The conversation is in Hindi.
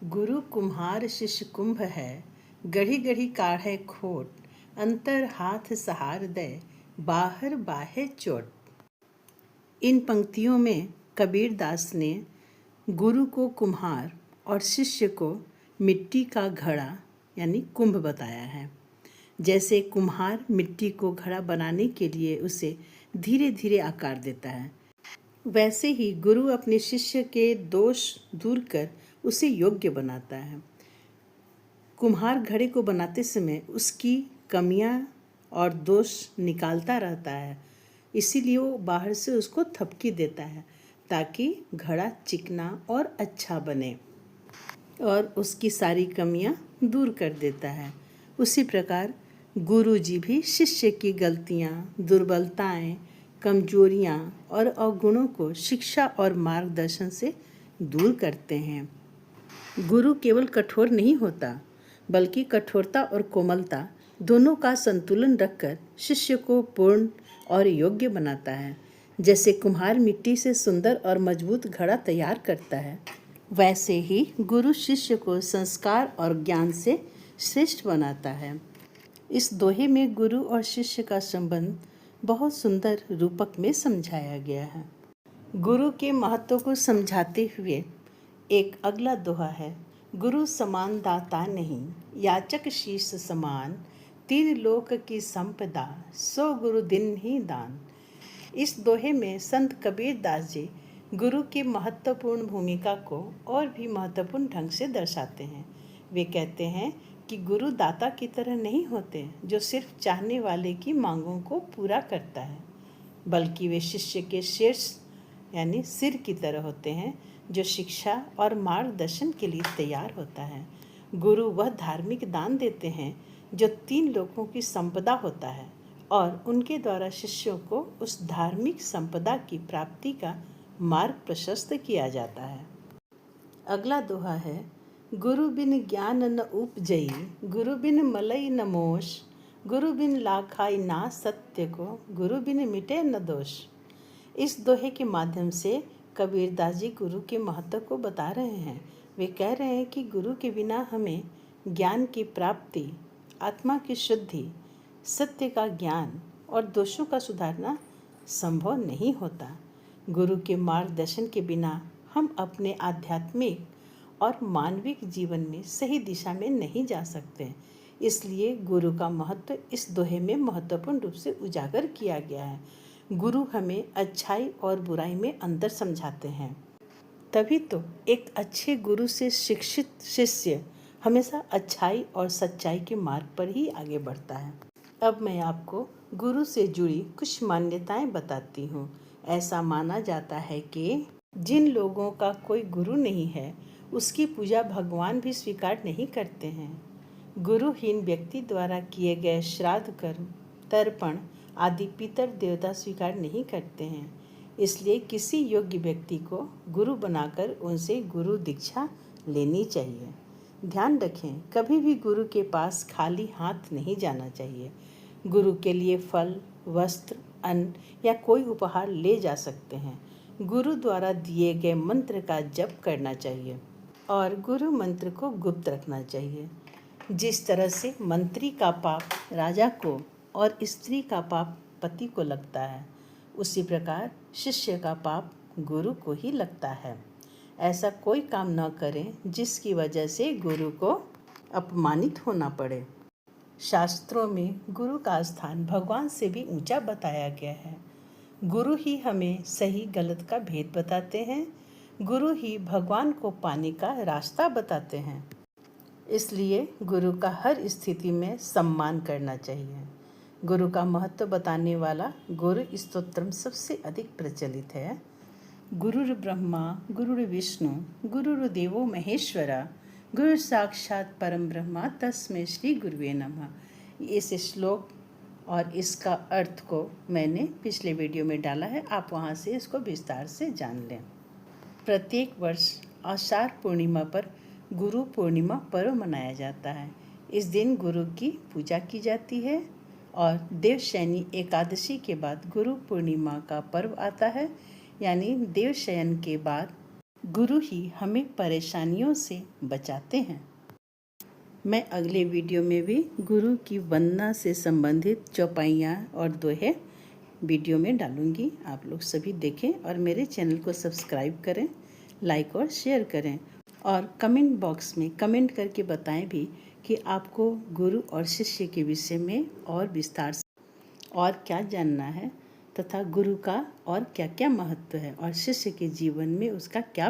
गुरु कुम्हार शिष्य कुंभ है, गढ़ी गढ़ी काढ़े खोट, अंतर हाथ सहार दे, बाहर बाहे चोट। इन पंक्तियों में कबीर दास ने गुरु को कुम्हार और शिष्य को मिट्टी का घड़ा यानी कुंभ बताया है। जैसे कुम्हार मिट्टी को घड़ा बनाने के लिए उसे धीरे धीरे आकार देता है, वैसे ही गुरु अपने शिष्य के दोष दूर कर उसे योग्य बनाता है। कुम्हार घड़े को बनाते समय उसकी कमियां और दोष निकालता रहता है, इसीलिए वो बाहर से उसको थपकी देता है ताकि घड़ा चिकना और अच्छा बने और उसकी सारी कमियां दूर कर देता है। उसी प्रकार गुरु जी भी शिष्य की गलतियां, दुर्बलताएं, कमजोरियां और अवगुणों को शिक्षा और मार्गदर्शन से दूर करते हैं। गुरु केवल कठोर नहीं होता, बल्कि कठोरता और कोमलता दोनों का संतुलन रखकर शिष्य को पूर्ण और योग्य बनाता है। जैसे कुम्हार मिट्टी से सुंदर और मजबूत घड़ा तैयार करता है, वैसे ही गुरु शिष्य को संस्कार और ज्ञान से श्रेष्ठ बनाता है। इस दोहे में गुरु और शिष्य का संबंध बहुत सुंदर रूपक में समझाया गया है। गुरु के महत्व को समझाते हुए एक अगला दोहा है। गुरु समान दाता नहीं, याचक शीश समान, तीन लोक की संपदा, सो गुरु दिन ही दान। इस दोहे में संत कबीर दास जी गुरु की महत्वपूर्ण भूमिका को और भी महत्वपूर्ण ढंग से दर्शाते हैं। वे कहते हैं कि गुरु दाता की तरह नहीं होते जो सिर्फ चाहने वाले की मांगों को पूरा करता है, बल्कि वे शिष्य के शीर्ष यानी सिर की तरह होते हैं जो शिक्षा और मार्गदर्शन के लिए तैयार होता है। गुरु वह धार्मिक दान देते हैं जो तीन लोगों की संपदा होता है और उनके द्वारा शिष्यों को उस धार्मिक संपदा की प्राप्ति का मार्ग प्रशस्त किया जाता है। अगला दोहा है। गुरु बिन ज्ञान न उपजई, गुरु बिन मलई न मोश, गुरु बिन लाखाई ना सत्य को, गुरु बिन मिटे न दोष। इस दोहे के माध्यम से कबीर दास जी गुरु के महत्व को बता रहे हैं। वे कह रहे हैं कि गुरु के बिना हमें ज्ञान की प्राप्ति, आत्मा की शुद्धि, सत्य का ज्ञान और दोषों का सुधारना संभव नहीं होता। गुरु के मार्गदर्शन के बिना हम अपने आध्यात्मिक और मानविक जीवन में सही दिशा में नहीं जा सकते। इसलिए गुरु का महत्व इस दोहे में महत्वपूर्ण रूप से उजागर किया गया है। गुरु हमें अच्छाई और बुराई में अंतर समझाते हैं, तभी तो एक अच्छे गुरु से शिक्षित शिष्य हमेशा अच्छाई और सच्चाई के मार्ग पर ही आगे बढ़ता है। अब मैं आपको गुरु से जुड़ी कुछ मान्यताएं बताती हूँ। ऐसा माना जाता है कि जिन लोगों का कोई गुरु नहीं है, उसकी पूजा भगवान भी स्वीकार नहीं करते हैं। गुरुहीन व्यक्ति द्वारा किए गए श्राद्ध कर्म, तर्पण आदि पितर देवता स्वीकार नहीं करते हैं। इसलिए किसी योग्य व्यक्ति को गुरु बनाकर उनसे गुरु दीक्षा लेनी चाहिए। ध्यान रखें, कभी भी गुरु के पास खाली हाथ नहीं जाना चाहिए। गुरु के लिए फल, वस्त्र, अन्न या कोई उपहार ले जा सकते हैं। गुरु द्वारा दिए गए मंत्र का जप करना चाहिए और गुरु मंत्र को गुप्त रखना चाहिए। जिस तरह से मंत्री का पाप राजा को और स्त्री का पाप पति को लगता है, उसी प्रकार शिष्य का पाप गुरु को ही लगता है। ऐसा कोई काम न करें जिसकी वजह से गुरु को अपमानित होना पड़े। शास्त्रों में गुरु का स्थान भगवान से भी ऊंचा बताया गया है। गुरु ही हमें सही गलत का भेद बताते हैं। गुरु ही भगवान को पाने का रास्ता बताते हैं। इसलिए गुरु का हर स्थिति में सम्मान करना चाहिए। गुरु का महत्व बताने वाला गुरु स्तोत्रम सबसे अधिक प्रचलित है। गुरुर् ब्रह्मा गुरुर्विष्णु गुरुर्देवो महेश्वरा, गुरु साक्षात परम ब्रह्मा तस्मै श्री गुरुवे नमः। इस श्लोक और इसका अर्थ को मैंने पिछले वीडियो में डाला है, आप वहाँ से इसको विस्तार से जान लें। प्रत्येक वर्ष आषाढ़ पूर्णिमा पर गुरु पूर्णिमा पर्व मनाया जाता है। इस दिन गुरु की पूजा की जाती है और देवशयनी एकादशी के बाद गुरु पूर्णिमा का पर्व आता है, यानी देवशयन के बाद गुरु ही हमें परेशानियों से बचाते हैं। मैं अगले वीडियो में भी गुरु की वंदना से संबंधित चौपाइयाँ और दोहे वीडियो में डालूँगी। आप लोग सभी देखें और मेरे चैनल को सब्सक्राइब करें, लाइक और शेयर करें और कमेंट बॉक्स में कमेंट करके बताएं भी कि आपको गुरु और शिष्य के विषय में और विस्तार से और क्या जानना है तथा गुरु का और क्या क्या महत्व है और शिष्य के जीवन में उसका क्या